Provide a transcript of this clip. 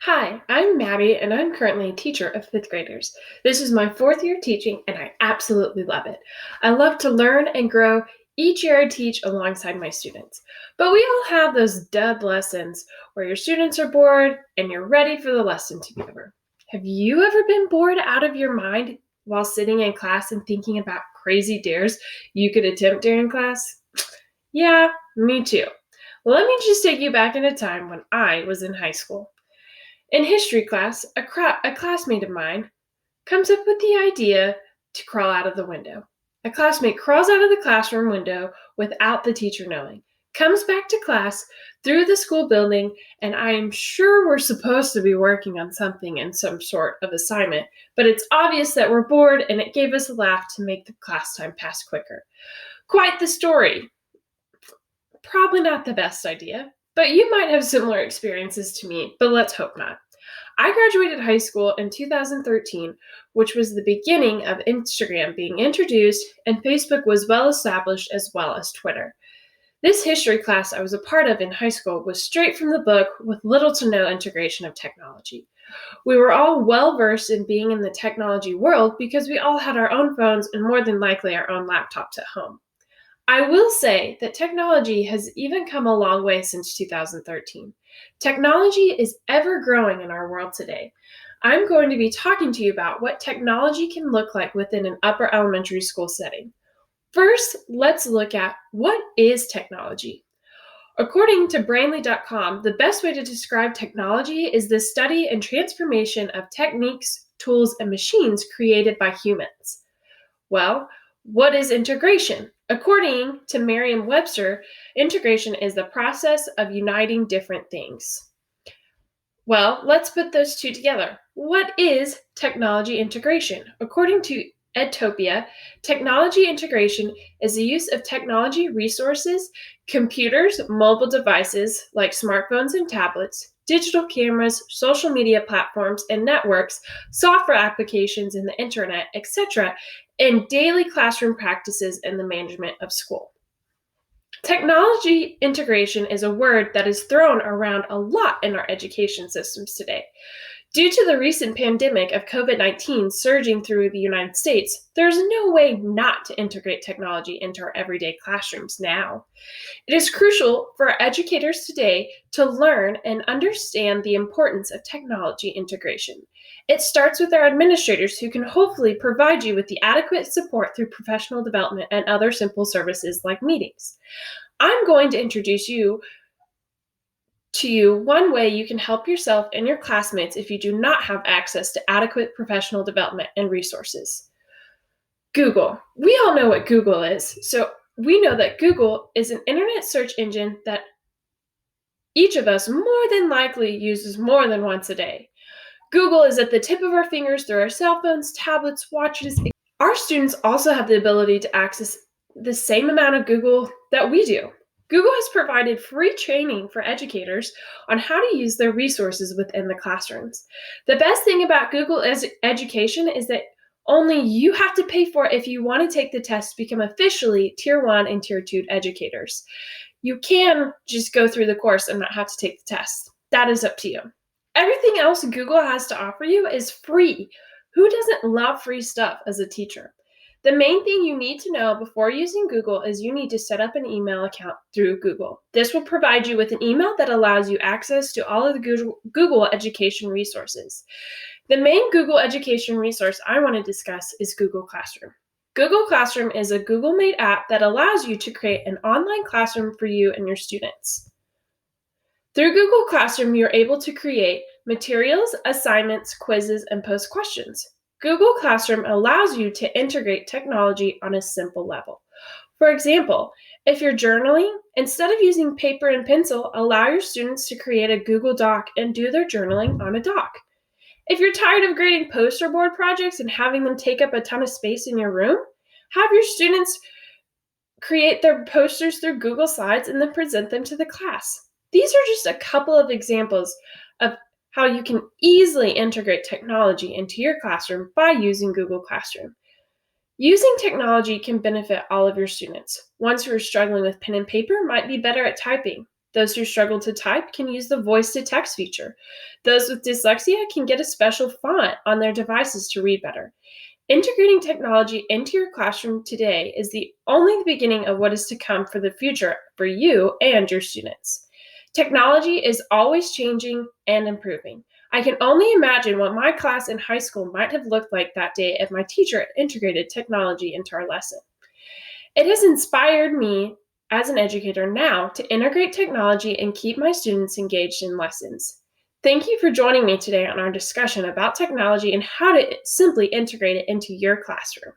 Hi, I'm Maddie, and I'm currently a teacher of fifth graders. This is my fourth year teaching, and I absolutely love it. I love to learn and grow each year I teach alongside my students. But we all have those dud lessons where your students are bored and you're ready for the lesson to be over. Have you ever been bored out of your mind while sitting in class and thinking about crazy dares you could attempt during class? Yeah, me too. Let me just take you back in a time when I was in high school. In history class, a classmate of mine comes up with the idea to crawl out of the window. A classmate crawls out of the classroom window without the teacher knowing, comes back to class through the school building, and I am sure we're supposed to be working on something in some sort of assignment, but it's obvious that we're bored and it gave us a laugh to make the class time pass quicker. Quite the story. Probably not the best idea, but you might have similar experiences to me, but let's hope not. I graduated high school in 2013, which was the beginning of Instagram being introduced, and Facebook was well established as well as Twitter. This history class I was a part of in high school was straight from the book with little to no integration of technology. We were all well versed in being in the technology world because we all had our own phones and more than likely our own laptops at home. I will say that technology has even come a long way since 2013. Technology is ever growing in our world today. I'm going to be talking to you about what technology can look like within an upper elementary school setting. First, let's look at what is technology. According to Brainly.com, the best way to describe technology is the study and transformation of techniques, tools, and machines created by humans. Well, what is integration? According to Merriam-Webster, integration is the process of uniting different things. Well, let's put those two together. What is technology integration? According to Edtopia, technology integration is the use of technology resources, computers, mobile devices like smartphones and tablets, digital cameras, social media platforms and networks, software applications in the internet, etc., in daily classroom practices and the management of school. Technology integration is a word that is thrown around a lot in our education systems today. Due to the recent pandemic of COVID-19 surging through the United States, there's no way not to integrate technology into our everyday classrooms now. It is crucial for educators today to learn and understand the importance of technology integration. It starts with our administrators who can hopefully provide you with the adequate support through professional development and other simple services like meetings. I'm going to introduce to you one way you can help yourself and your classmates if you do not have access to adequate professional development and resources. Google. We all know what Google is, so we know that Google is an internet search engine that each of us more than likely uses more than once a day. Google is at the tip of our fingers through our cell phones, tablets, watches. Our students also have the ability to access the same amount of Google that we do. Google has provided free training for educators on how to use their resources within the classrooms. The best thing about Google education is that only you have to pay for it if you want to take the test to become officially Tier 1 and Tier 2 educators. You can just go through the course and not have to take the test. That is up to you. Everything else Google has to offer you is free. Who doesn't love free stuff as a teacher? The main thing you need to know before using Google is you need to set up an email account through Google. This will provide you with an email that allows you access to all of the Google education resources. The main Google education resource I want to discuss is Google Classroom. Google Classroom is a Google-made app that allows you to create an online classroom for you and your students. Through Google Classroom, you're able to create materials, assignments, quizzes, and post questions. Google Classroom allows you to integrate technology on a simple level. For example, if you're journaling, instead of using paper and pencil, allow your students to create a Google Doc and do their journaling on a doc. If you're tired of grading poster board projects and having them take up a ton of space in your room, have your students create their posters through Google Slides and then present them to the class. These are just a couple of examples of how you can easily integrate technology into your classroom by using Google Classroom. Using technology can benefit all of your students. Ones who are struggling with pen and paper might be better at typing. Those who struggle to type can use the voice to text feature. Those with dyslexia can get a special font on their devices to read better. Integrating technology into your classroom today is only the beginning of what is to come for the future for you and your students. Technology is always changing and improving. I can only imagine what my class in high school might have looked like that day if my teacher integrated technology into our lesson. It has inspired me as an educator now to integrate technology and keep my students engaged in lessons. Thank you for joining me today on our discussion about technology and how to simply integrate it into your classroom.